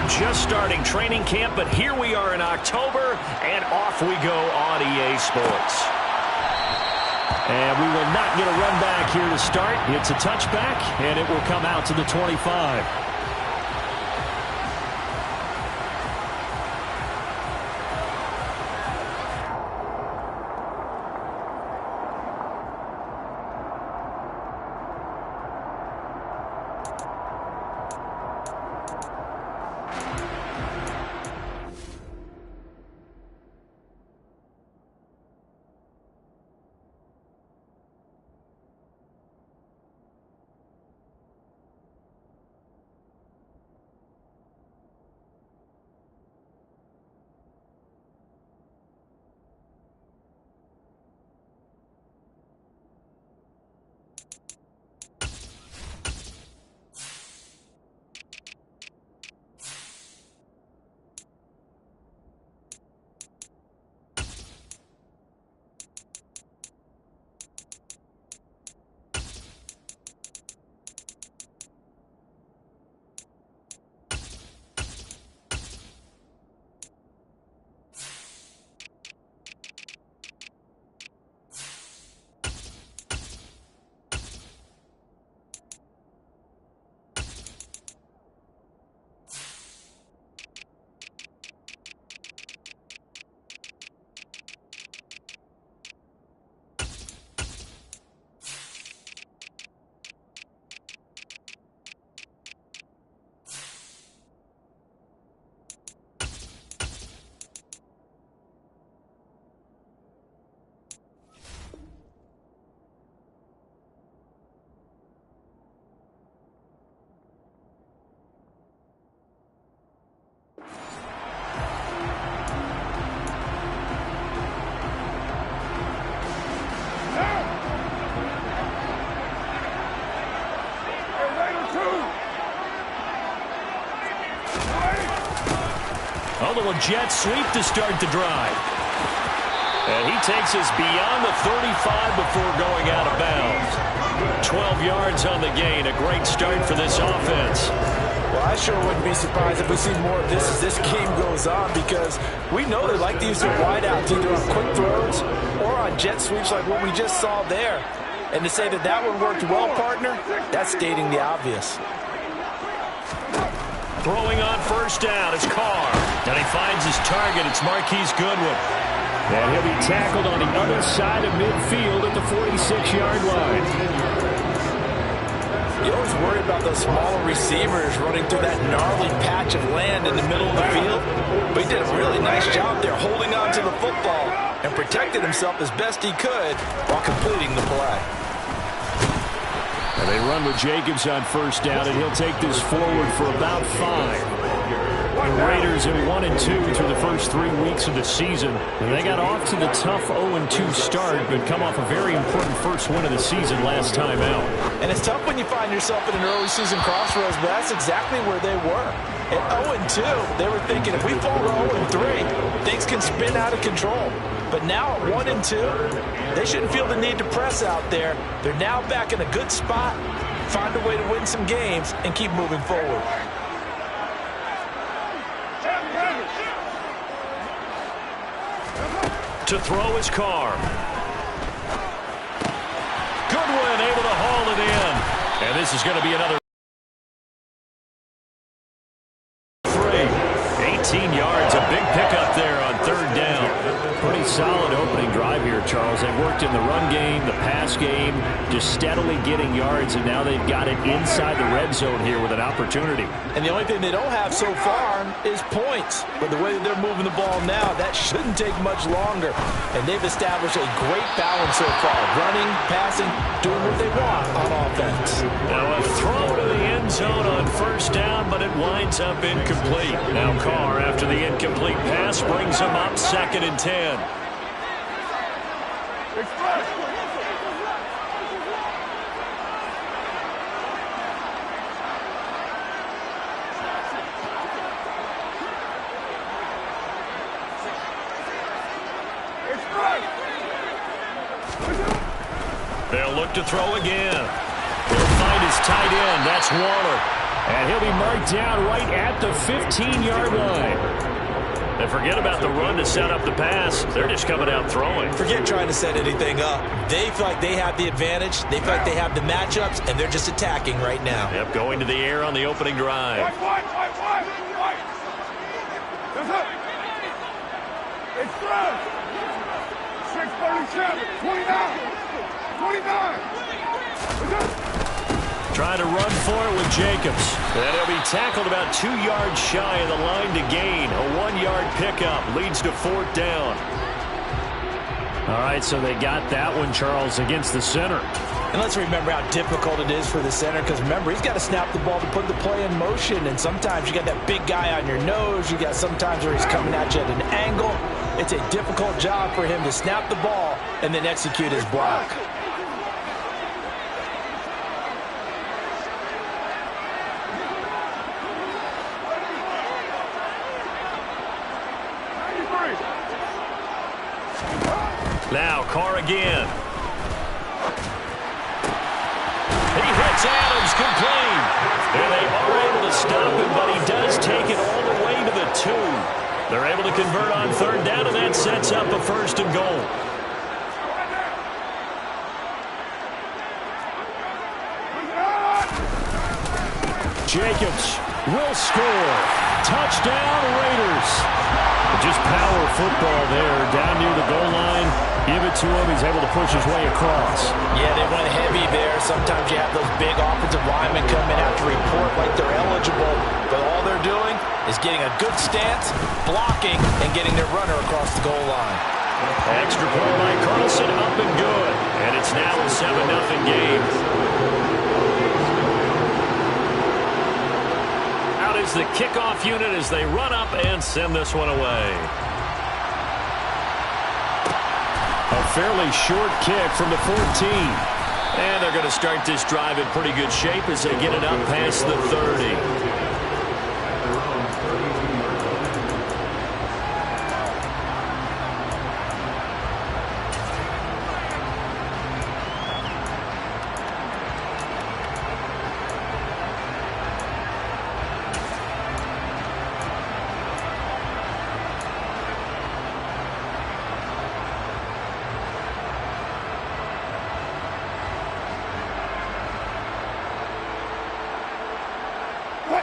We're just starting training camp, but here we are in October, and off we go on EA Sports. And we will not get a run back here to start. It's a touchback, and it will come out to the 25. A little jet sweep to start the drive. And he takes us beyond the 35 before going out of bounds. 12 yards on the gain. A great start for this offense. Well, I sure wouldn't be surprised if we see more of this as this game goes on, because we know they like to use their wideouts either on quick throws or on jet sweeps like what we just saw there. And to say that that one worked well, partner, that's stating the obvious. Throwing on first down is Carr. And he finds his target. It's Marquise Goodwin. And he'll be tackled on the other side of midfield at the 46-yard line. You always worry about those smaller receivers running through that gnarly patch of land in the middle of the field. But he did a really nice job there holding on to the football and protected himself as best he could while completing the play. And they run with Jacobs on first down, and he'll take this forward for about 5. The Raiders are 1-2 through the first 3 weeks of the season. And they got off to the tough 0-2 start, but come off a very important first win of the season last time out. And it's tough when you find yourself in an early season crossroads, but that's exactly where they were. At 0-2, they were thinking if we fall to 0-3, things can spin out of control. But now at 1-2, they shouldn't feel the need to press out there. They're now back in a good spot, find a way to win some games, and keep moving forward. To throw his Carr. Goodwin able to haul it in. And this is going to be another 18 yards, a big pickup there on third down. Pretty solid opening drive here, Charles. They've worked in the run game, the pass game, just steadily getting yards, and now they've got it inside the red zone here with an opportunity. And the only thing they don't have so far is points. But the way that they're moving the ball now, that shouldn't take much longer. And they've established a great balance so far. Running, passing, doing what they want on offense. Now a throw to the end zone on first down, but it winds up incomplete. Now Carr, after the incomplete pass, brings him up 2nd and 10. They'll look to throw again. They'll find his tight end. That's Waller. And he'll be marked down right at the 15-yard line. And forget about the run to set up the pass. They're just coming out throwing. Forget trying to set anything up. They feel like they have the advantage. They feel like they have the matchups, and they're just attacking right now. Yep, going to the air on the opening drive. Express! 637, 29. Trying to run for it with Jacobs. And he'll be tackled about 2 yards shy of the line to gain. A 1-yard pickup leads to 4th down. All right, so they got that one, Charles, against the center. And let's remember how difficult it is for the center, because remember, he's got to snap the ball to put the play in motion, and sometimes you got that big guy on your nose. You got sometimes where he's coming at you at an angle. It's a difficult job for him to snap the ball and then execute his block. Now, Carr again. He hits Adams complete. And they are able to stop him, but he does take it all the way to the 2. They're able to convert on 3rd down, and that sets up a 1st and goal. Jacobs will score. Touchdown, Raiders. Just power football there, down near the goal line. Give it to him. He's able to push his way across. Yeah, they went heavy there. Sometimes you have those big offensive linemen come in, have to report like they're eligible. But all they're doing is getting a good stance, blocking, and getting their runner across the goal line. Extra point by Carlson, up and good. And it's now a 7-0 game. Out is the kickoff unit as they run up and send this one away. A fairly short kick from the 14. And they're going to start this drive in pretty good shape as they get it up past the 30.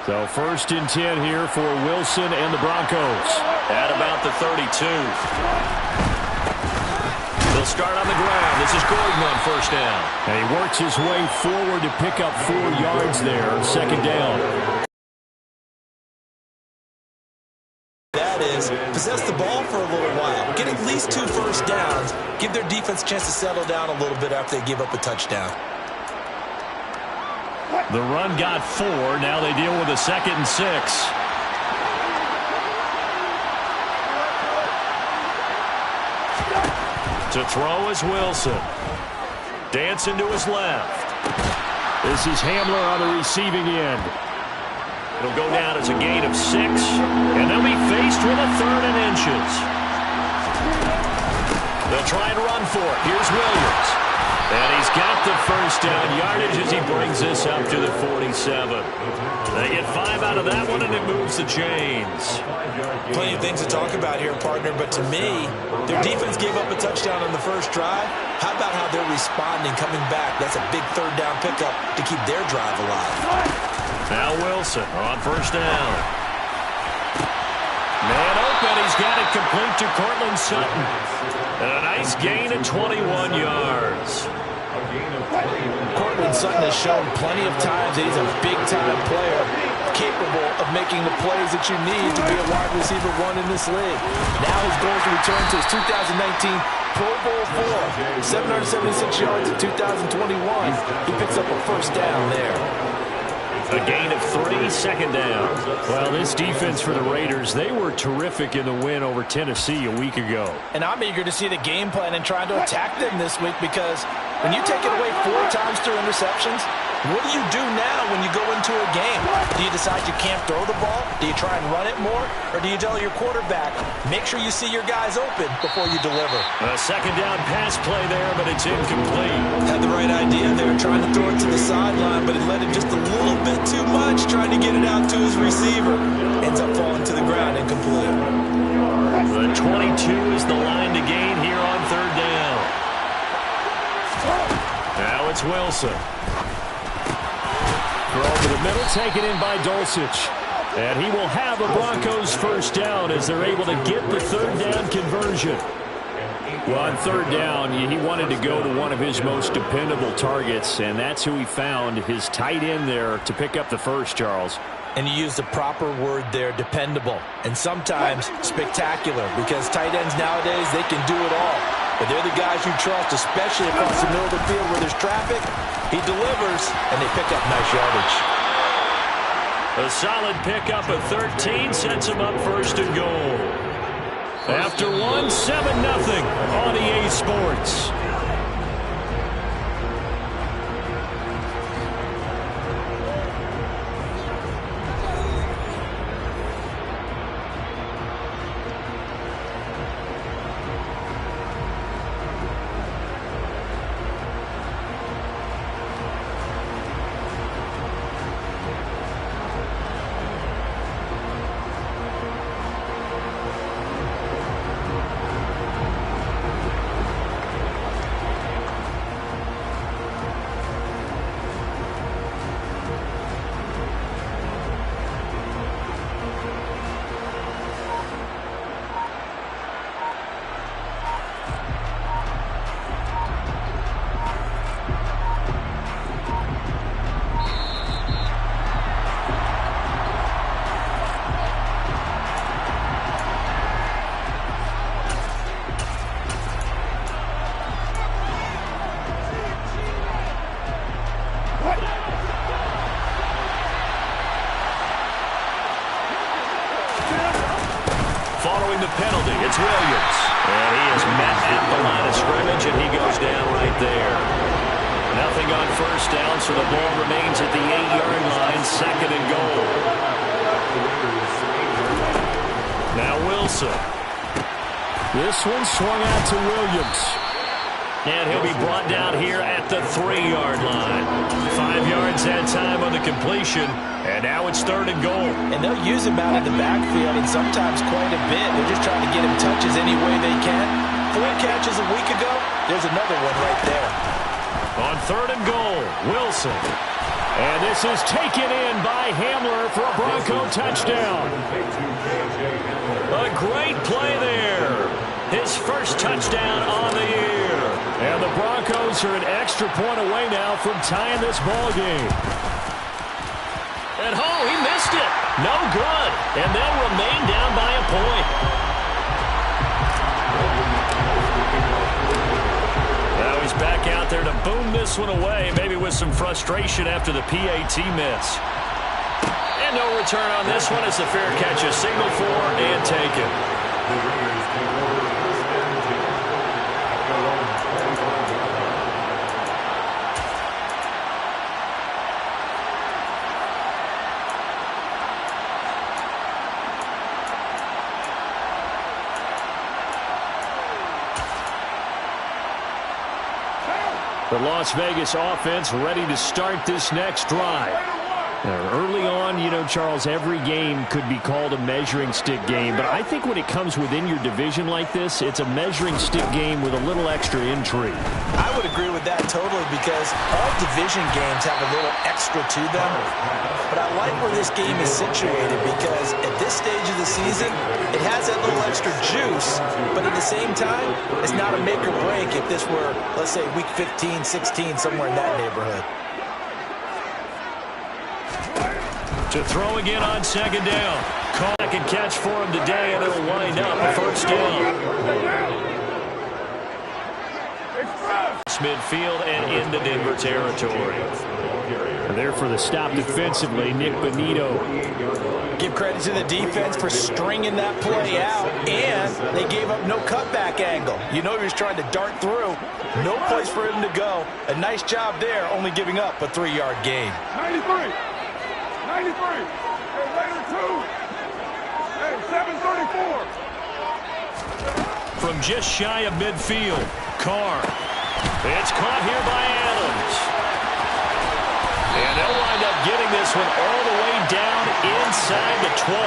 So 1st and 10 here for Wilson and the Broncos. At about the 32. They'll start on the ground. This is Gordon on 1st down. And he works his way forward to pick up 4 yards there. 2nd down. That is, possess the ball for a little while. Get at least 2 first downs. Give their defense a chance to settle down a little bit after they give up a touchdown. The run got 4. Now they deal with a 2nd and 6. To throw is Wilson. Dancing to his left. This is Hamler on the receiving end. It'll go down as a gain of 6. And they'll be faced with a 3rd and inches. They'll try and run for it. Here's Williams. And he's got the 1st down yardage as he brings this up to the 47. They get 5 out of that one, and it moves the chains. Plenty of things to talk about here, partner, but to me, their defense gave up a touchdown on the first drive. How about how they're responding, coming back? That's a big 3rd down pickup to keep their drive alive. Now Wilson on 1st down. Man open. He's got it complete to Cortland Sutton. And a nice gain of 21 yards. Cortland Sutton has shown plenty of times that he's a big-time player, capable of making the plays that you need to be a wide receiver 1 in this league. Now his goal is to return to his 2019 Pro Bowl 4, 776 yards in 2021. He picks up a 1st down there. A gain of 3, 2nd down. Well, this defense for the Raiders, they were terrific in the win over Tennessee a week ago. And I'm eager to see the game plan and trying to attack them this week, because when you take it away 4 times through interceptions, What do you do now when you go into a game? Do you decide you can't throw the ball? Do you try and run it more? Or do you tell your quarterback, make sure you see your guys open before you deliver? A second down pass play there, but it's incomplete. Had the right idea there, trying to throw it to the sideline, but it led him just a little bit too much, trying to get it out to his receiver. Ends up falling to the ground, incomplete. The 22 is the line to gain here on third down. Now it's Wilson. Throw over the middle, taken in by Dulcich. And he will have a Broncos first down as they're able to get the third down conversion. Well, on third down, he wanted to go to one of his most dependable targets, and that's who he found, his tight end there, to pick up the first, Charles. And you used the proper word there, dependable, and sometimes spectacular, because tight ends nowadays, they can do it all. But they're the guys you trust, especially across the middle of the field where there's traffic. He delivers, and they pick up nice yardage. A solid pickup of 13 sets him up first and goal. After one, 7-0 on EA Sports. Following the penalty, it's Williams. And he is met at the line of scrimmage, and he goes down right there. Nothing on first down, so the ball remains at the 8-yard line, second and goal. Now Wilson. This one swung out to Williams. And he'll be brought down here at the 3-yard line. 5 yards that time on the completion. And now it's third and goal. And they'll use him out of the backfield, and sometimes quite a bit. They're just trying to get him touches any way they can. 4 catches a week ago. There's another one right there. On third and goal, Wilson. And this is taken in by Hamler for a Bronco touchdown. A great play there. His first touchdown on the year. And the Broncos are an extra point away now from tying this ball game. And he missed it. No good. And they'll remain down by a point. Now he's back out there to boom this one away, maybe with some frustration after the PAT miss. And no return on this one as the fair catch is signaled for and taken. The Las Vegas offense ready to start this next drive. Early on, Charles, every game could be called a measuring stick game. But I think when it comes within your division like this, it's a measuring stick game with a little extra intrigue. I would agree with that totally, because all division games have a little extra to them. But I like where this game is situated, because at this stage of the season, it has that little extra juice. But at the same time, it's not a make or break if this were, let's say, week 15, 16, somewhere in that neighborhood. To throw again on second down. Caught and catch for him today, and it'll wind up a first down. Midfield and into Denver territory. There for the stop defensively, Nick Bonito. Give credit to the defense for stringing that play out, and they gave up no cutback angle. You know he was trying to dart through. No place for him to go. A nice job there, only giving up a 3-yard gain. 93. 93. Hey, Raider 2. Hey, 734. From just shy of midfield, Carr. It's caught here by Adams. And they'll wind up getting this one all the way down inside the 20.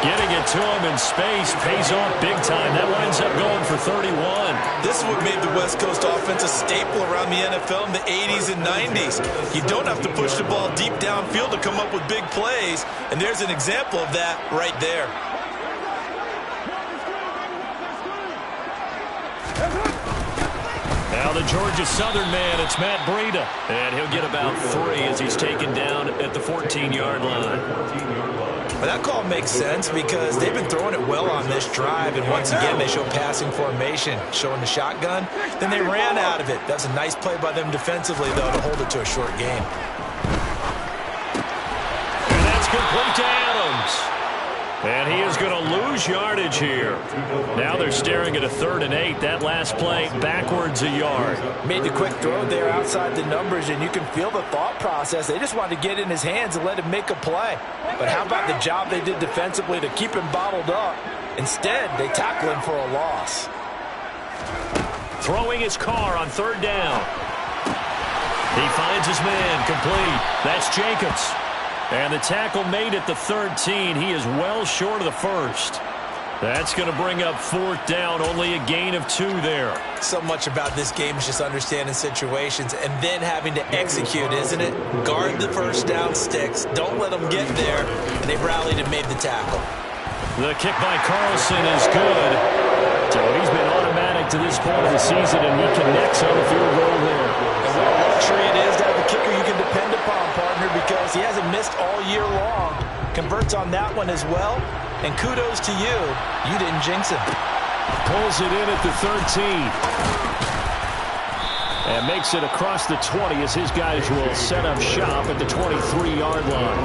Getting it to him in space pays off big time. That winds up going for 31. This is what made the West Coast offense a staple around the NFL in the 80s and 90s. You don't have to push the ball deep downfield to come up with big plays, and there's an example of that right there. Now the Georgia Southern man, it's Matt Breida. And he'll get about 3 as he's taken down at the 14-yard line. Well, that call makes sense because they've been throwing it well on this drive, and once again they show passing formation, showing the shotgun. Then they ran out of it. That's a nice play by them defensively, though, to hold it to a short game. And that's complete to Adams. And he is going to lose yardage here. Now they're staring at a 3rd and 8. That last play backwards a yard. Made the quick throw there outside the numbers, and you can feel the thought process. They just wanted to get in his hands and let him make a play. But how about the job they did defensively to keep him bottled up? Instead, they tackle him for a loss. Throwing his Carr on 3rd down. He finds his man complete. That's Jacobs. And the tackle made at the 13. He is well short of the 1st. That's going to bring up 4th down. Only a gain of 2 there. So much about this game is just understanding situations and then having to execute, isn't it? Guard the 1st down sticks. Don't let them get there. And they've rallied and made the tackle. The kick by Carlson is good. So he's been automatic to this point of the season, and he connects on the field goal there. And what a luxury it is to have a kicker you can depend upon, partner, because he hasn't missed all year long. Converts on that one as well. And kudos to you. You didn't jinx him. Pulls it in at the 13. And makes it across the 20 as his guys will set up shop at the 23-yard line.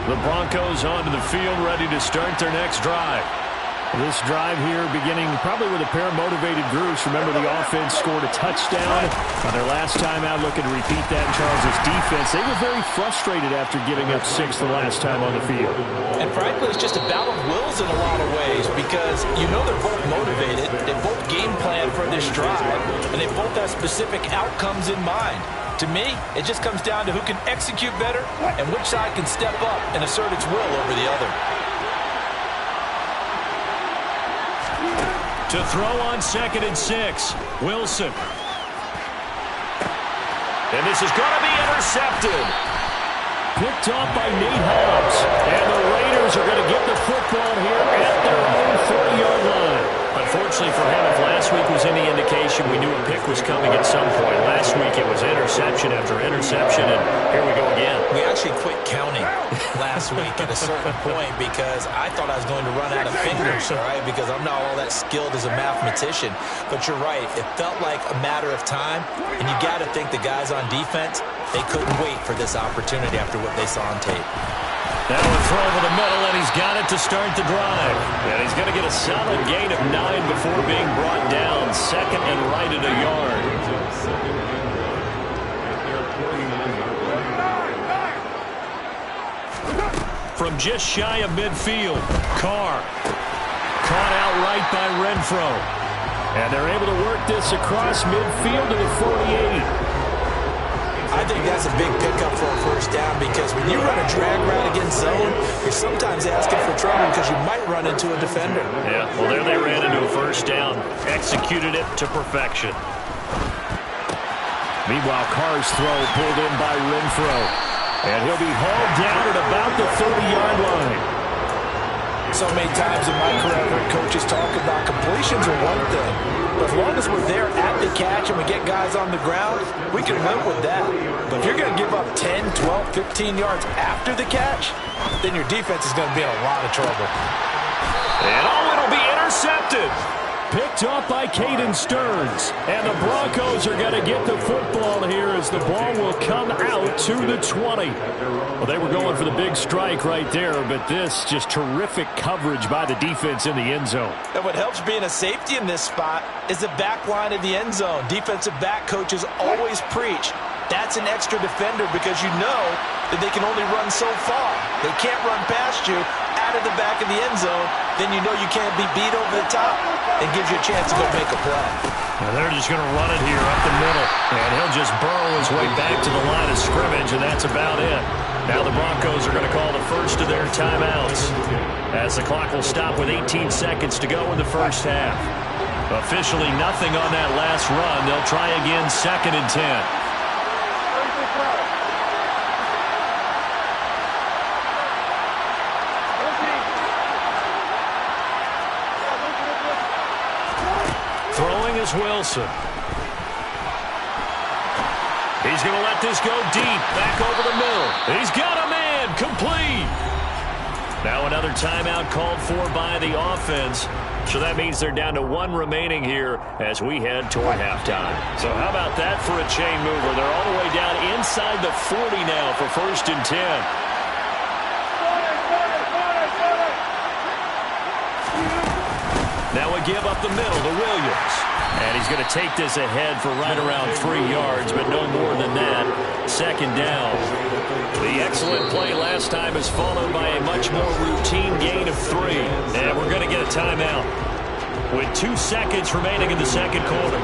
The Broncos onto the field, ready to start their next drive. This drive here beginning probably with a pair of motivated groups. Remember, the offense scored a touchdown on their last time out. Looking to repeat that in Charles' defense. They were very frustrated after giving up 6 the last time on the field. And frankly, it's just a battle of wills in a lot of ways because you know they're both motivated. They both game plan for this drive, and they both have specific outcomes in mind. To me, it just comes down to who can execute better and which side can step up and assert its will over the other. To throw on 2nd and 6, Wilson. And this is going to be intercepted. Picked off by Nate Hobbs. And the Raiders are going to get the football here at their own 40-yard line. Unfortunately for him, if last week was any indication, we knew a pick was coming at some point. Last week it was interception after interception, and here we go again. We actually quit counting last week at a certain point because I thought I was going to run out of fingers, all right, because I'm not all that skilled as a mathematician. But you're right. It felt like a matter of time, and you got to think the guys on defense, they couldn't wait for this opportunity after what they saw on tape. Now a throw over the middle, and he's got it to start the drive. And he's going to get a solid gain of 9 before being brought down. 2nd and right at a yard. From just shy of midfield, Carr. Caught outright by Renfro. And they're able to work this across midfield to the 48. I think that's a big pickup for a 1st down because when you run a drag route against zone, you're sometimes asking for trouble because you might run into a defender. Yeah, well, there they ran into a 1st down. Executed it to perfection. Meanwhile, Carr's throw pulled in by Renfro. And he'll be hauled down at about the 30-yard line. So many times in my career, I've heard coaches talk about completions are one thing. But as long as we're there at the catch and we get guys on the ground, we can live with that. But if you're going to give up 10, 12, 15 yards after the catch, then your defense is going to be in a lot of trouble. And it'll be intercepted. picked off by Caden Stearns. And the Broncos are going to get the football here as the ball will come out to the 20. Well, they were going for the big strike right there, but this just terrific coverage by the defense in the end zone. And what helps being a safety in this spot is the back line of the end zone. Defensive back coaches always preach. That's an extra defender because you know that they can only run so far. They can't run past you out of the back of the end zone. Then you know you can't be beat over the top. It gives you a chance to go make a play. And they're just going to run it here up the middle. And he'll just burrow his way back to the line of scrimmage, and that's about it. Now the Broncos are going to call the first of their timeouts as the clock will stop with 18 seconds to go in the first half. Officially nothing on that last run. They'll try again, 2nd and 10. Throwing is Wilson. He's going to let this go deep, back over the middle. He's got a man, complete. Now another timeout called for by the offense. So that means they're down to 1 remaining here as we head toward halftime. So how about that for a chain mover? They're all the way down inside the 40 now for 1st and 10. Now a give up the middle to Williams. And he's going to take this ahead for right around 3 yards, but no more than that. 2nd down. The excellent play last time is followed by a much more routine gain of 3. And we're going to get a timeout with 2 seconds remaining in the 2nd quarter.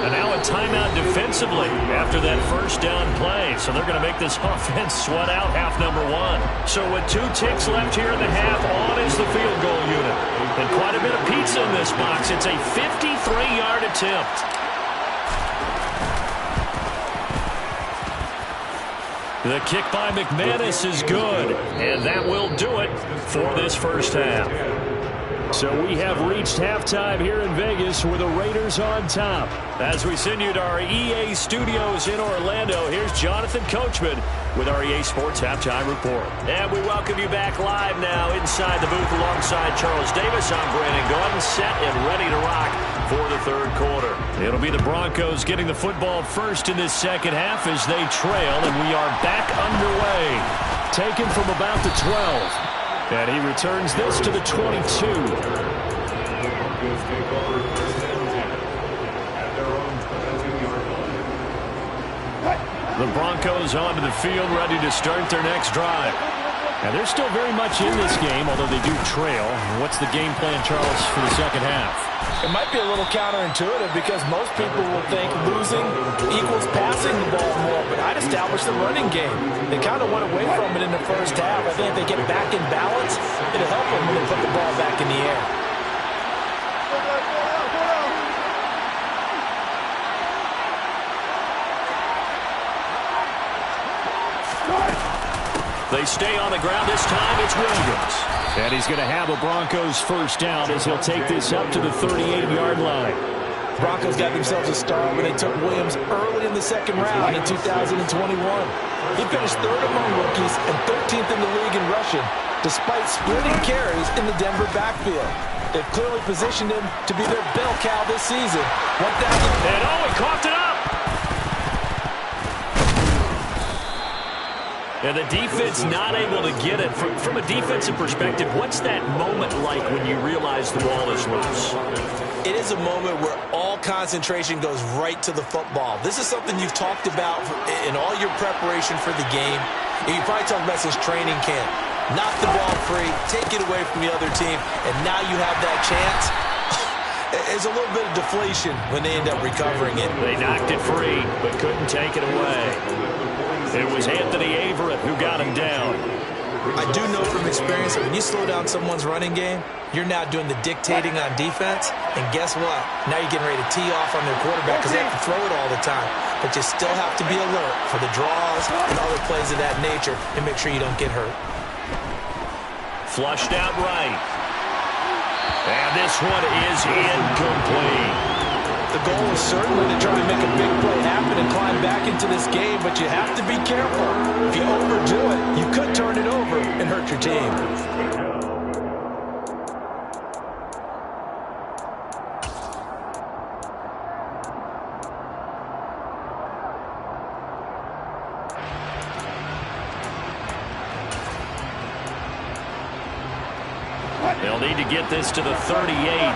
And now a timeout defensively after that 1st down play. So they're going to make this offense sweat out half number 1. So with 2 ticks left here in the half, on is the field goal unit. And quite a bit of pizza in this box. It's a 53-yard attempt. The kick by McManus is good. And that will do it for this first half. So we have reached halftime here in Vegas with the Raiders on top. As we send you to our EA studios in Orlando, here's Jonathan Coachman with our EA Sports Halftime Report. And we welcome you back live now inside the booth alongside Charles Davis. I'm Brandon Gordon, set and ready to rock for the 3rd quarter. It'll be the Broncos getting the football first in this 2nd half as they trail, and we are back underway. Taken from about the 12. And he returns this to the 22. The Broncos onto the field, ready to start their next drive. And they're still very much in this game, although they do trail. What's the game plan, Charles, for the 2nd half? It might be a little counterintuitive because most people will think losing equals passing the ball more, but I'd establish the running game. They kind of went away from it in the 1st half. I think if they get back in balance, it'll help them when they put the ball back in the air. They stay on the ground. This time it's Williams. And he's going to have a Broncos 1st down as he'll take this up to the 38-yard line. Broncos got themselves a start when they took Williams early in the 2nd round in 2021. He finished 3rd among rookies and 13th in the league in rushing, despite splitting carries in the Denver backfield. They've clearly positioned him to be their bell cow this season. And he coughed it up. And the defense not able to get it. From a defensive perspective, what's that moment like when you realize the ball is loose? It is a moment where all concentration goes right to the football. This is something you've talked about in all your preparation for the game. You probably talked about since training camp. Knock the ball free, take it away from the other team, and now you have that chance. There's a little bit of deflation when they end up recovering it. They knocked it free, but couldn't take it away. It was Anthony Averett who got him down. I do know from experience that when you slow down someone's running game, you're now doing the dictating on defense. And guess what? Now you're getting ready to tee off on their quarterback because they have to throw it all the time. But you still have to be alert for the draws and other plays of that nature and make sure you don't get hurt. Flushed out right. And this one is incomplete. The goal is certainly to try to make a big play happen and climb back into this game, but you have to be careful. If you overdo it, you could turn it over and hurt your team. They'll need to get this to the 38.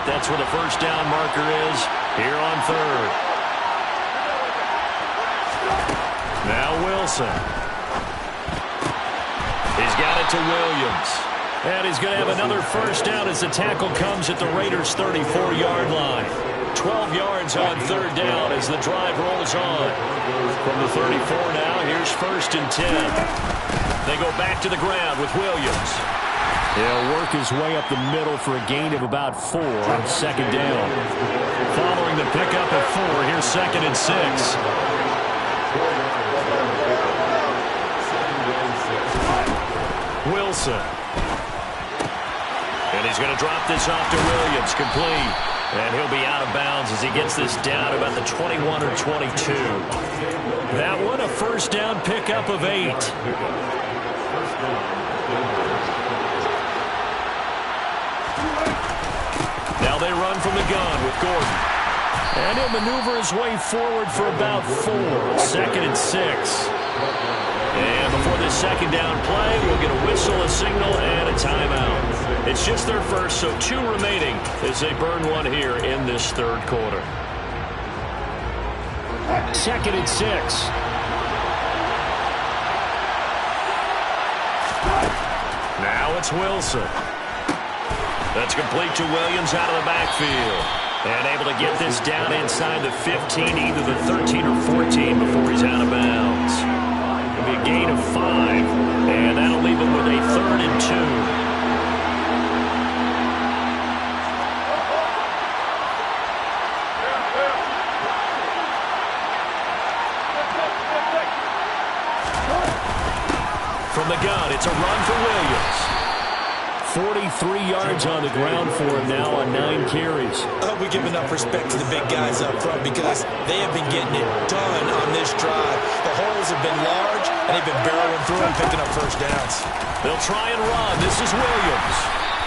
That's where the first down marker is here on third. Now Wilson. He's got it to Williams. And he's going to have another first down as the tackle comes at the Raiders' 34-yard line. 12 yards on third down as the drive rolls on. From the 34 now, here's first and 10. They go back to the ground with Williams. He'll work his way up the middle for a gain of about 4 on second down. Following the pickup of 4, here's second and 6. Wilson. And he's going to drop this off to Williams, complete. And he'll be out of bounds as he gets this down about the 21 or 22. That one a first down pickup of 8. Now they run from the gun with Gordon. And he'll maneuver his way forward for about 4. Second and 6. And before this second down play, we'll get a whistle, a signal, and a timeout. It's just their first, so 2 remaining as they burn one here in this third quarter. Second and 6. Now it's Wilson. That's complete to Williams out of the backfield. And able to get this down inside the 15, either the 13 or 14 before he's out of bounds. It'll be a gain of 5, and that'll leave him with a third and 2. From the gun, it's a run for Williams. 43 yards on the ground for him now on 9 carries. I hope we give enough respect to the big guys up front because they have been getting it done on this drive. The holes have been large, and they've been barreling through and picking up first downs. They'll try and run. This is Williams.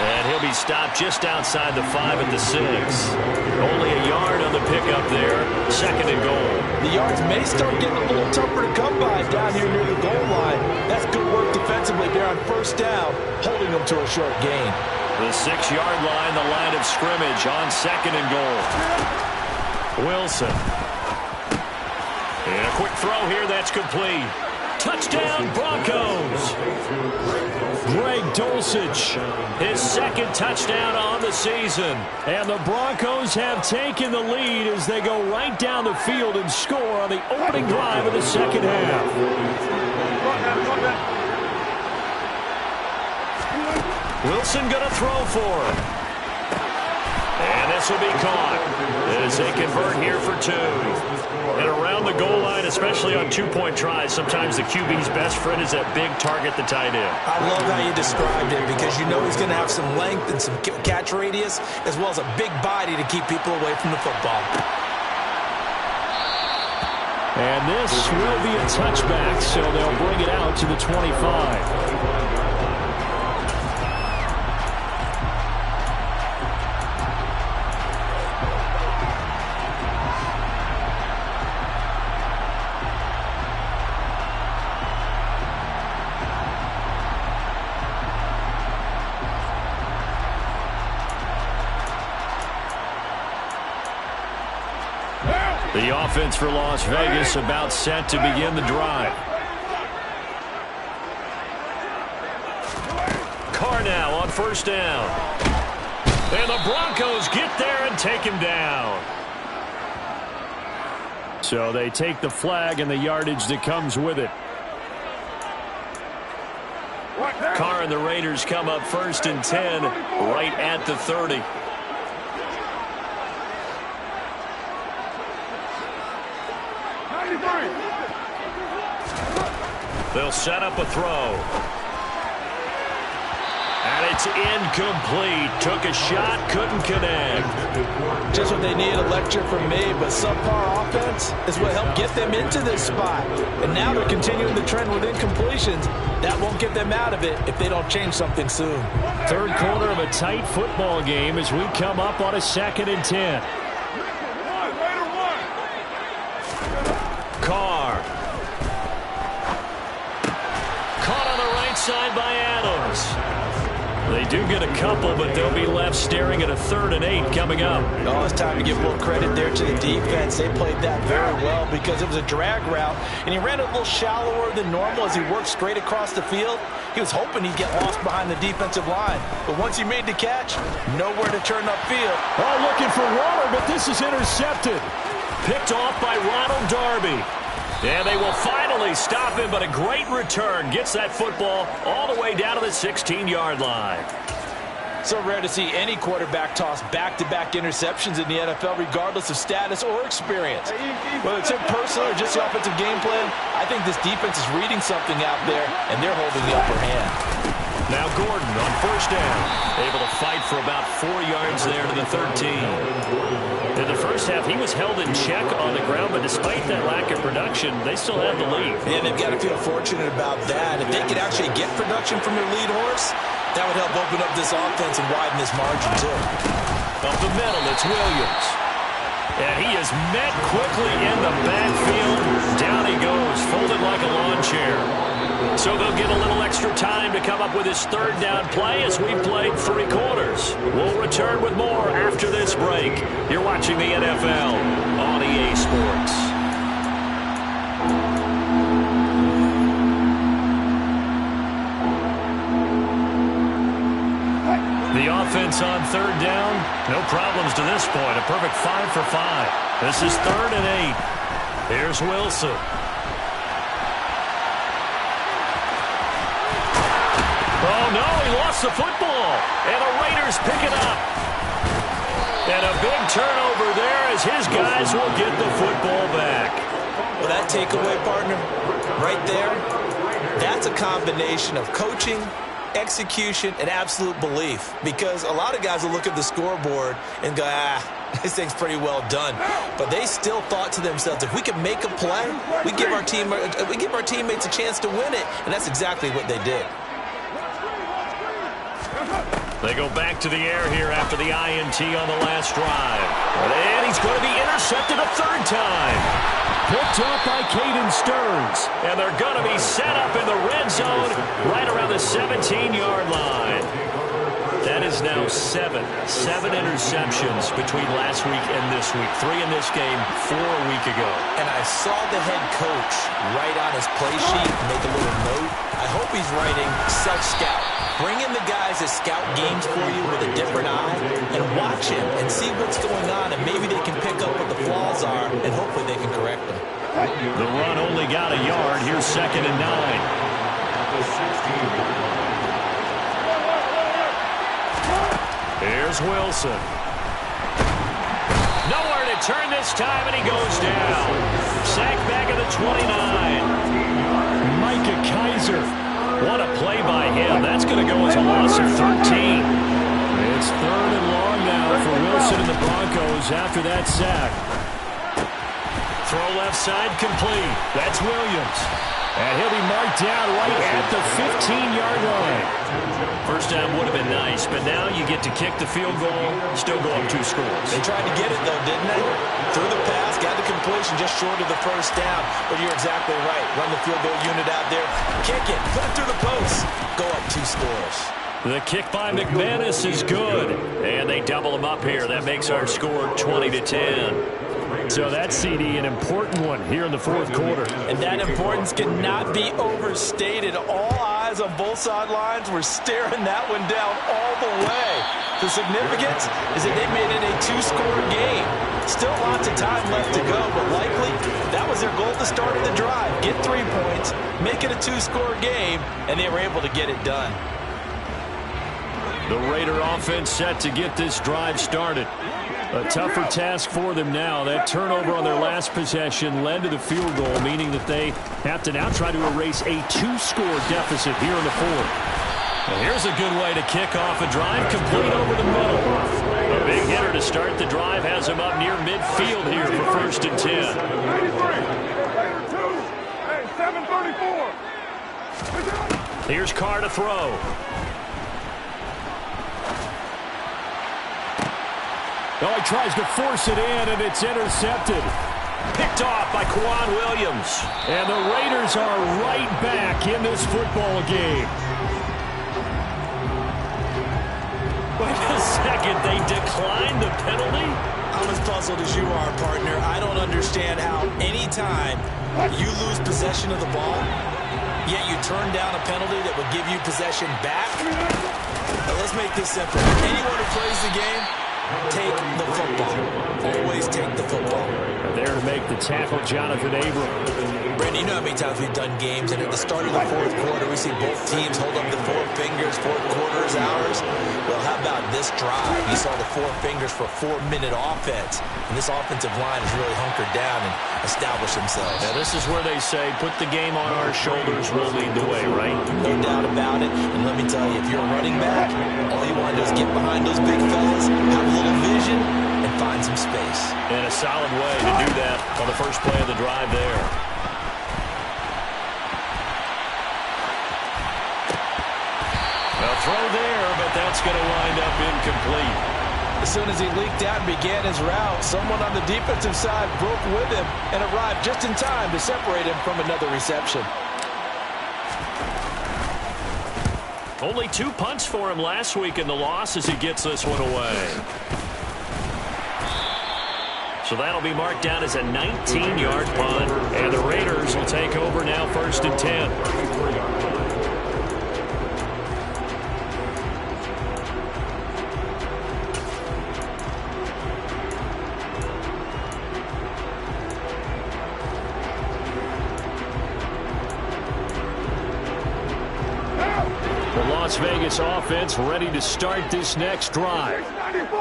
And he'll be stopped just outside the 5 at the 6. Only a yard on the pickup there. Second and goal. The yards may start getting a little tougher to come by down here near the goal line. That's good work defensively there on first down, holding them to a short gain. The 6-yard line, the line of scrimmage on second and goal. Wilson. And a quick throw here, that's complete. Touchdown, Broncos. Greg Dulcich, his second touchdown on the season. And the Broncos have taken the lead as they go right down the field and score on the opening drive of the second half. Wilson going to throw for him. And this will be caught as they convert here for 2. And around the goal line, especially on 2-point tries, sometimes the QB's best friend is that big target, the tight end. I love how you described it because you know he's going to have some length and some catch radius as well as a big body to keep people away from the football. And this will be a touchback, so they'll bring it out to the 25. The offense for Las Vegas about set to begin the drive. Carr now on first down. And the Broncos get there and take him down. So they take the flag and the yardage that comes with it. Carr and the Raiders come up first and 10 right at the 30. They'll set up a throw. And it's incomplete. Took a shot, couldn't connect. Just what they need, a lecture from me, but subpar offense is what helped get them into this spot. And now they're continuing the trend with incompletions. That won't get them out of it if they don't change something soon. Third quarter of a tight football game as we come up on a second and 10. Carr. Caught on the right side by Adams. They do get a couple, but they'll be left staring at a 3rd and 8 coming up. Oh, it's time to give a little credit there to the defense. They played that very well because it was a drag route, and he ran it a little shallower than normal as he worked straight across the field. He was hoping he'd get lost behind the defensive line, but once he made the catch, nowhere to turn upfield. Oh, looking for Waller, but this is intercepted. Picked off by Ronald Darby. And they will finally stop him, but a great return gets that football all the way down to the 16-yard line. So rare to see any quarterback toss back-to-back interceptions in the NFL, regardless of status or experience. Whether it's impersonal or just the offensive game plan, I think this defense is reading something out there, and they're holding the upper hand. Now Gordon on 1st down, able to fight for about 4 yards there to the 13. In the first half, he was held in check on the ground, but despite that lack of production, they still have the lead. And they've got to feel fortunate about that. If they could actually get production from their lead horse, that would help open up this offense and widen this margin too. Up the middle, it's Williams. And he is met quickly in the backfield. Down he goes, folded like a lawn chair. So they'll get a little extra time to come up with his 3rd down play as we've played 3 quarters. We'll return with more after this break. You're watching the NFL on EA Sports. The offense on 3rd down, no problems to this point. A perfect 5 for 5. This is 3rd and 8. Here's Wilson. Oh, no, he lost the football. And the Raiders pick it up. And a big turnover there as his guys will get the football back. Well, that takeaway, partner, right there, that's a combination of coaching, execution, and absolute belief. Because a lot of guys will look at the scoreboard and go, this thing's pretty well done. But they still thought to themselves, if we can make a play, we give our teammates a chance to win it. And that's exactly what they did. They go back to the air here after the INT on the last drive. And he's going to be intercepted a 3rd time. Picked up by Caden Stearns. And they're going to be set up in the red zone right around the 17-yard line. That is now 7 interceptions between last week and this week. 3 in this game, 4 a week ago. And I saw the head coach write on his play sheet, make a little note. I hope he's writing self-scout. Bring in the guys that scout games for you with a different eye and watch him and see what's going on, and maybe they can pick up what the flaws are, and hopefully they can correct them. The run only got a yard. Here's 2nd and 9. Here's Wilson. Nowhere to turn this time, and he goes down. Sacked back at the 29. Micah Kaiser. What a play by him. That's going to go as a loss of 13. It's 3rd and long now for Wilson and the Broncos after that sack. Throw left side complete. That's Williams. And he'll be marked down right at the 15-yard line. First down would have been nice, but now you get to kick the field goal, still go up 2 scores. They tried to get it, though, didn't they? Threw the pass, got the completion just short of the first down. But you're exactly right. Run the field goal unit out there. Kick it. Put it through the post. Go up 2 scores. The kick by McManus is good. And they double him up here. That makes our score 20-10. So that CD, an important one here in the 4th quarter. And that importance cannot be overstated. All eyes on both sidelines were staring that one down all the way. The significance is that they made it a 2-score game. Still lots of time left to go, but likely that was their goal at the start of the drive. Get 3 points, make it a 2-score game, and they were able to get it done. The Raider offense set to get this drive started. A tougher task for them now. That turnover on their last possession led to the field goal, meaning that they have to now try to erase a 2-score deficit here in the 4th. And here's a good way to kick off a drive, complete over the middle. A big hitter to start the drive has him up near midfield here for 1st and 10. 734. Here's Carr to throw. Oh, he tries to force it in, and it's intercepted. Picked off by Quan Williams. And the Raiders are right back in this football game. Wait a second. They declined the penalty? I'm as puzzled as you are, partner. I don't understand how any time you lose possession of the ball, yet you turn down a penalty that would give you possession back. Now, let's make this simple. Anyone who plays the game, take the football. Always take the football. There to make the tackle, Jonathan Abram. Brandon, you know how many times we've done games, and at the start of the fourth quarter, we see both teams hold up the four fingers, fourth quarter is ours. Well, how about this drive? You saw the four fingers for a 4-minute offense, and this offensive line has really hunkered down and established themselves. Now, this is where they say, put the game on our shoulders, we'll lead the way, right? No doubt about it, and let me tell you, if you're a running back, all you want to do is get behind those big fellas, have a little vision, and find some space. And a solid way to do that on the first play of the drive there. Throw there, but that's going to wind up incomplete. As soon as he leaked out and began his route, someone on the defensive side broke with him and arrived just in time to separate him from another reception. Only 2 punts for him last week in the loss as he gets this one away. So that'll be marked down as a 19-yard punt, and the Raiders will take over now 1st and 10. Las Vegas offense ready to start this next drive.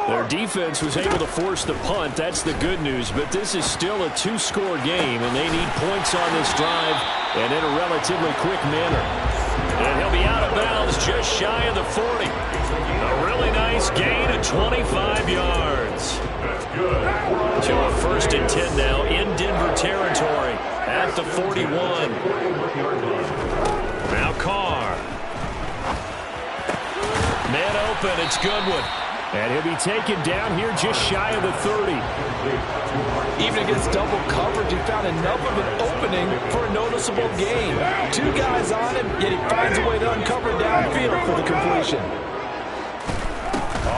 Their defense was able to force the punt. That's the good news. But this is still a 2-score game, and they need points on this drive and in a relatively quick manner. And he'll be out of bounds just shy of the 40. A really nice gain of 25 yards. To a 1st and 10 now in Denver territory at the 41. Now Carr. Man open, it's Goodwin. And he'll be taken down here just shy of the 30. Even against double coverage, he found enough of an opening for a noticeable gain. 2 guys on him, yet he finds a way to uncover downfield for the completion.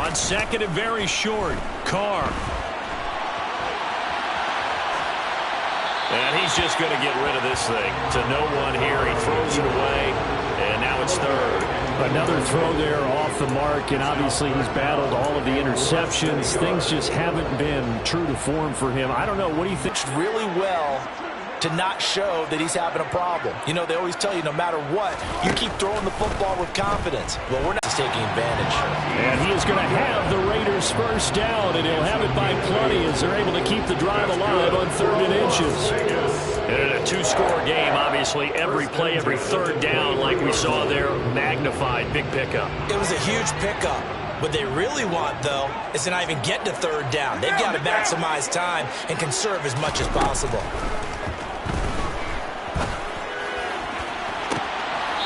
On 2nd and very short, Carr. And he's just going to get rid of this thing to no one here. He throws it away, and now it's 3rd. Another throw there off the mark, and obviously he's battled all of the interceptions. Things just haven't been true to form for him. I don't know. What do you think? Really well to not show that he's having a problem. You know, they always tell you no matter what, you keep throwing the football with confidence. Well, we're not taking advantage. And he is going to have the Raiders 1st down, and he'll have it by plenty as they're able to keep the drive alive on 3rd and inches. And in a 2-score game, obviously, every play, every 3rd down, like we saw there, magnified, big pickup. It was a huge pickup. What they really want, though, is to not even get to 3rd down. They've got to maximize time and conserve as much as possible.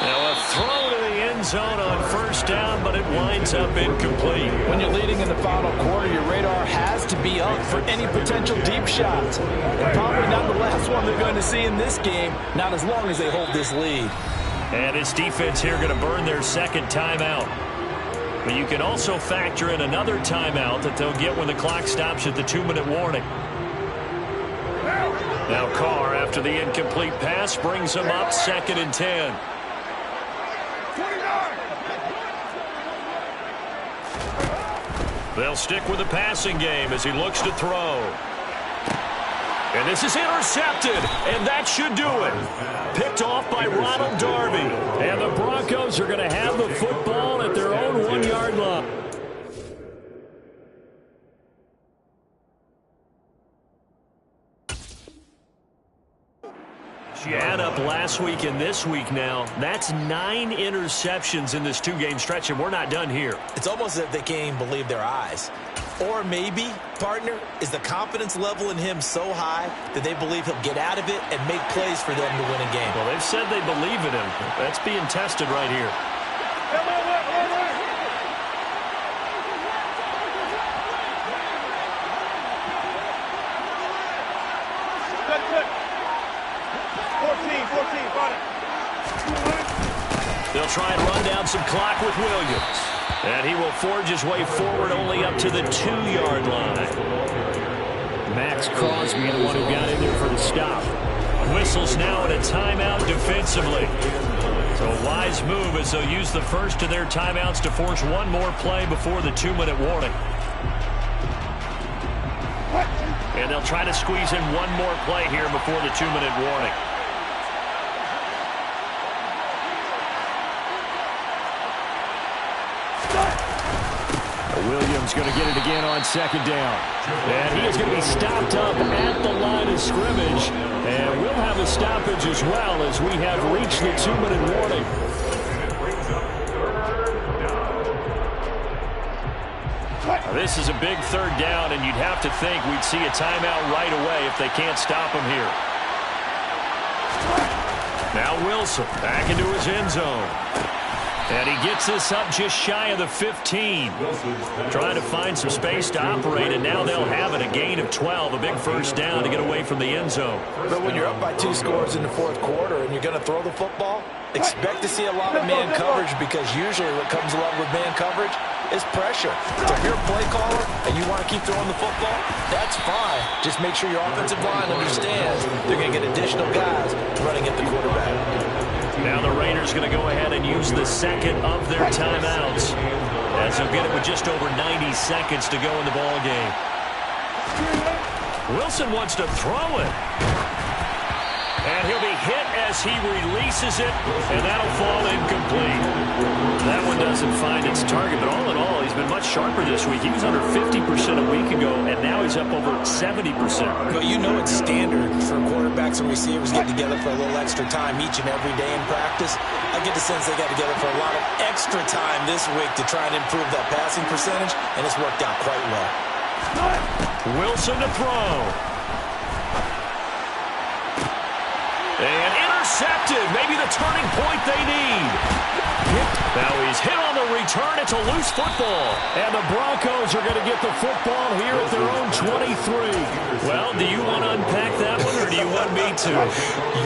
Now a throw to the end zone on 1st down, but it winds up incomplete. When you're leading in the final quarter, your radar has to be up for any potential deep shots. And probably not the last one they're going to see in this game, not as long as they hold this lead. And his defense here going to burn their 2nd timeout. But you can also factor in another timeout that they'll get when the clock stops at the 2-minute warning. Now Carr, after the incomplete pass, brings him up 2nd and 10. They'll stick with the passing game as he looks to throw. And this is intercepted, and that should do it. Picked off by Ronald Darby. And the Broncos are going to have the football at their own 1-yard line. She add up last week and this week now. That's 9 interceptions in this 2-game stretch, and we're not done here. It's almost as if they can't even believe their eyes. Or maybe, partner, is the confidence level in him so high that they believe he'll get out of it and make plays for them to win a game. Well, they've said they believe in him. That's being tested right here. They'll try and run down some clock with Williams. And he will forge his way forward only up to the 2-yard line. Max Crosby, the one who got in there for the stop. Whistles now in a timeout defensively. So a wise move as they'll use the first of their timeouts to force one more play before the 2-minute warning. And they'll try to squeeze in one more play here before the 2-minute warning. Williams going to get it again on second down. And he is going to be stopped up at the line of scrimmage. And we'll have a stoppage as well as we have reached the 2-minute warning. This is a big third down, and you'd have to think we'd see a timeout right away if they can't stop him here. Now Wilson back into his end zone. And he gets this up just shy of the 15. Trying to find some space to operate, and now they'll have it. A gain of 12, a big first down to get away from the end zone. But when you're up by 2 scores in the fourth quarter and you're going to throw the football, expect to see a lot of man coverage, because usually what comes along with man coverage is pressure. So if you're a play caller and you want to keep throwing the football, that's fine. Just make sure your offensive line understands they're going to get additional guys running at the quarterback. Now the Raiders going to go ahead and use the second of their timeouts, as they'll get it with just over 90 seconds to go in the ball game. Wilson wants to throw it. And he'll be hit as he releases it, and that'll fall incomplete. That one doesn't find its target, but all in all, he's been much sharper this week. He was under 50% a week ago, and now he's up over 70%. But you know it's standard for quarterbacks and receivers get together for a little extra time each and every day in practice. I get the sense they got together for a lot of extra time this week to try and improve that passing percentage, and it's worked out quite well. Wilson to throw. And intercepted. Maybe the turning point they need. Now he's hit on the return. It's a loose football. And the Broncos are going to get the football here at their own 23. Well, do you want to unpack that one, or do you want me to?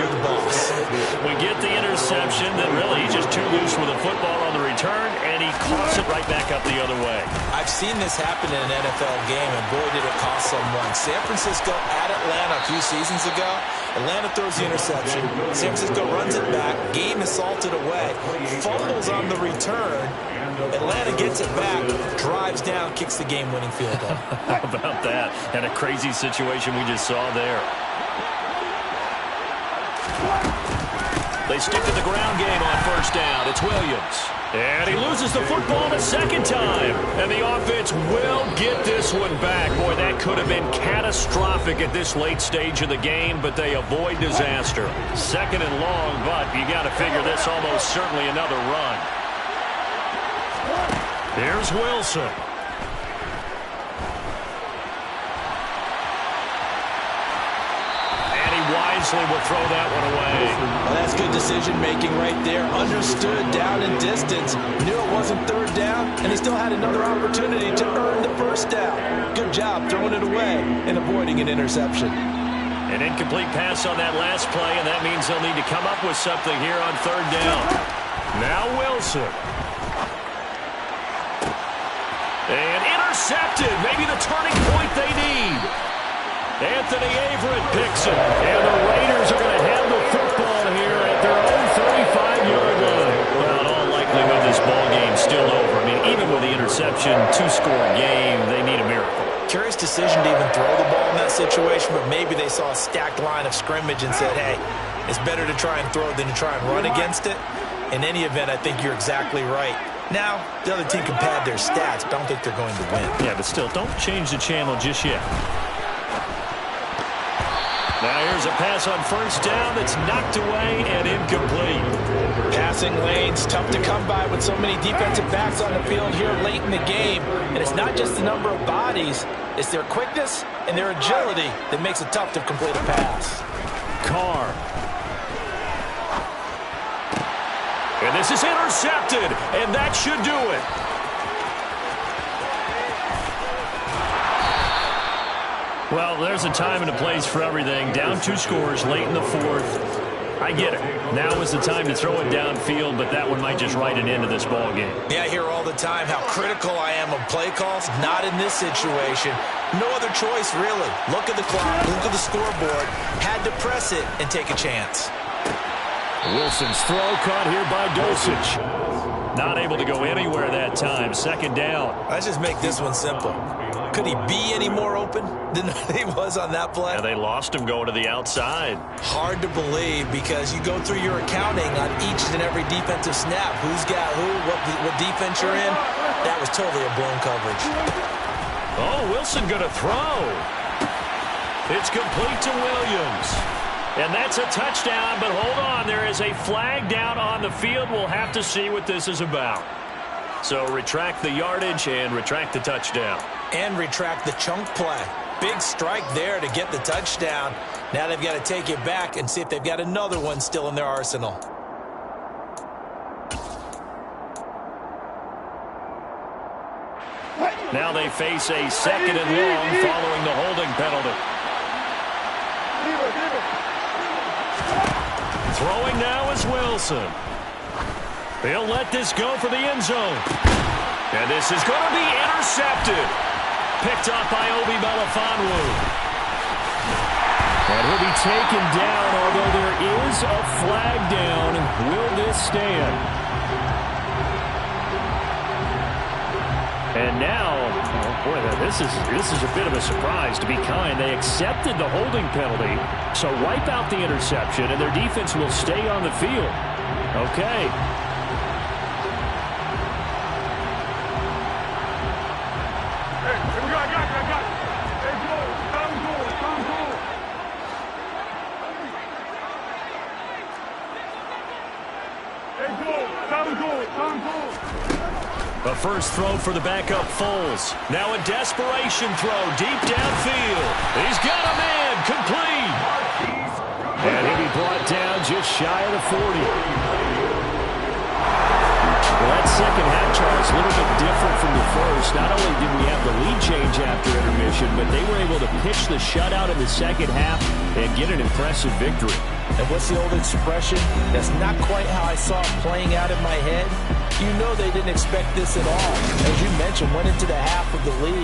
You're the boss. We get the interception, then really he's just too loose with the football on the return, and he coughs it right back up the other way. I've seen this happen in an NFL game, and boy, did it cost someone. San Francisco at Atlanta a few seasons ago. Atlanta throws the interception. San Francisco runs it back. Game is salted away. Fumbles on the return. Atlanta gets it back, drives down, kicks the game-winning field goal. How about that? And a crazy situation we just saw there. They stick to the ground game on first down. It's Williams. And he loses the football the second time. And the offense will get this one back. Boy, that could have been catastrophic at this late stage of the game, but they avoid disaster. Second and long, but you got to figure this almost certainly another run. Here's Wilson. Wisely will throw that one away. Well, that's good decision-making right there. Understood down and distance. Knew it wasn't third down, and he still had another opportunity to earn the first down. Good job throwing it away and avoiding an interception. An incomplete pass on that last play, and that means they'll need to come up with something here on third down. Now Wilson. And intercepted. Maybe the turning point they need. Anthony Averett picks it, and the Raiders are going to have the football here at their own 35-yard line. Well, in all likelihood, this ball game's still over. I mean, even with the interception, 2-score game, they need a miracle. Curious decision to even throw the ball in that situation, but maybe they saw a stacked line of scrimmage and said, hey, it's better to try and throw than to try and run against it. In any event, I think you're exactly right. Now, the other team can pad their stats, but I don't think they're going to win. Yeah, but still, don't change the channel just yet. Now here's a pass on first down that's knocked away and incomplete. Passing lanes, tough to come by with so many defensive backs on the field here late in the game. And it's not just the number of bodies, it's their quickness and their agility that makes it tough to complete a pass. Carr. And this is intercepted, and that should do it. Well, there's a time and a place for everything. Down 2 scores late in the fourth. I get it. Now is the time to throw it downfield, but that one might just write an end to this ball game. Yeah, I hear all the time how critical I am of play calls. Not in this situation. No other choice, really. Look at the clock, look at the scoreboard. Had to press it and take a chance. Wilson's throw caught here by Dulcich. Not able to go anywhere that time. Second down. Let's just make this one simple. Could he be any more open than he was on that play? Yeah, they lost him going to the outside. Hard to believe because you go through your accounting on each and every defensive snap. Who's got who, what defense you're in. That was totally a blown coverage. Oh, Wilson going to throw. It's complete to Williams. And that's a touchdown, but hold on. There is a flag down on the field. We'll have to see what this is about. So retract the yardage and retract the touchdown. And retract the chunk play. Big strike there to get the touchdown. Now they've got to take it back and see if they've got another one still in their arsenal. Now they face a second and long following the holding penalty. Throwing now is Wilson. He'll let this go for the end zone. And this is going to be intercepted. Picked up by Obi Melifonwu. And he'll be taken down, although there is a flag down. Will this stand? And now, oh boy, this is a bit of a surprise, to be kind. They accepted the holding penalty, so wipe out the interception, and their defense will stay on the field. Okay. The first throw for the backup Foles. Now a desperation throw deep downfield. He's got a man complete. And he'll be brought down just shy of the 40. Well, that second half, Charles, a little bit different from the first. Not only did we have the lead change after intermission, but they were able to pitch the shutout in the second half and get an impressive victory. And what's the old expression? That's not quite how I saw it playing out in my head. You know they didn't expect this at all. As you mentioned, went into the half of the lead.